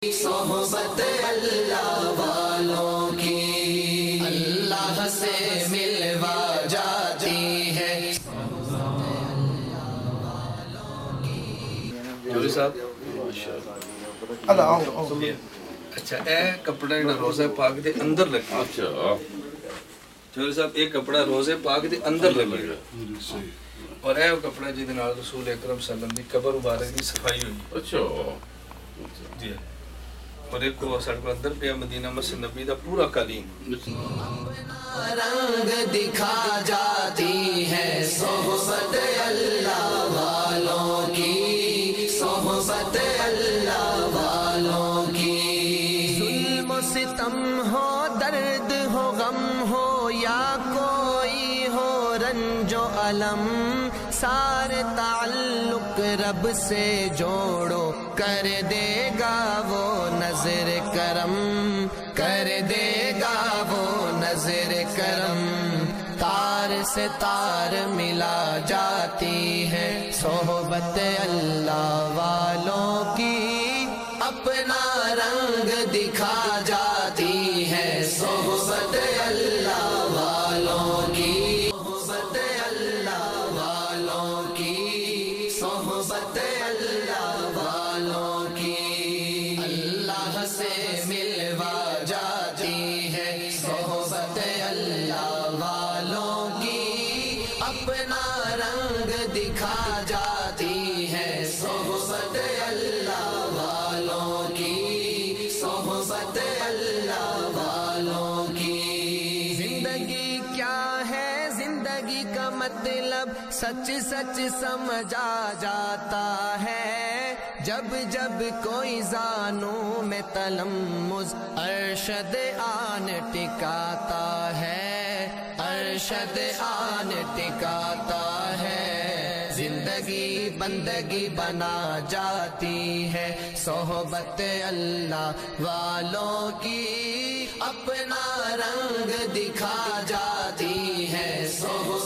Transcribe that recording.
صحبت اللہ والوں کی اللہ سے ملوا جاتی ہے۔ جوری صاحب اچھا اے کپڑا جڑا روزہ پاک دے اندر لگا۔ اچھا جوری صاحب ایک کپڑا روزے پاک دے اندر لگا اور اے وہ کپڑا جے دے نال رسول اکرم صلی اللہ علیہ وسلم دی قبر مبارک دی صفائی ہوئی۔ اچھا جی اور ایک کو سڑک پر اندر پہ مدینہ مسجد نبی دا پورا قالین رنگ دکھا جاتی ہے صحبت اللہ والوں کی، صحبت اللہ والوں کی۔ ظلم و ستم ہو، درد ہو، غم ہو یا کوئی ہو رنج و علم، سارے تعلق رب سے جوڑو، کر دے گا وہ نظر کرم، کر دے گا وہ نظر کرم۔ تار سے تار ملا جاتی ہے صحبت اللہ والوں کی، اپنا رنگ دکھا جاتی ہے صحبت اللہ والوں کی، صحبت اللہ والوں کی، صحبت اللہ والوں کی۔ اللہ سے ملوا جاتی ہے صحبت اللہ والوں کی، اپنا رنگ دکھا جاتی ہے صحبت اللہ والوں کی، صحبت اللہ والوں کی۔ زندگی کیا ہے، زندگی کا مطلب سچ سچ سمجھا جاتا ہے، جب جب کوئی زانوں میں تلمذ ارشد آن ٹکاتا ہے، ارشد آن ٹکاتا ہے۔ زندگی بندگی بنا جاتی ہے صحبت اللہ والوں کی، اپنا رنگ دکھا جاتی ہے صحبت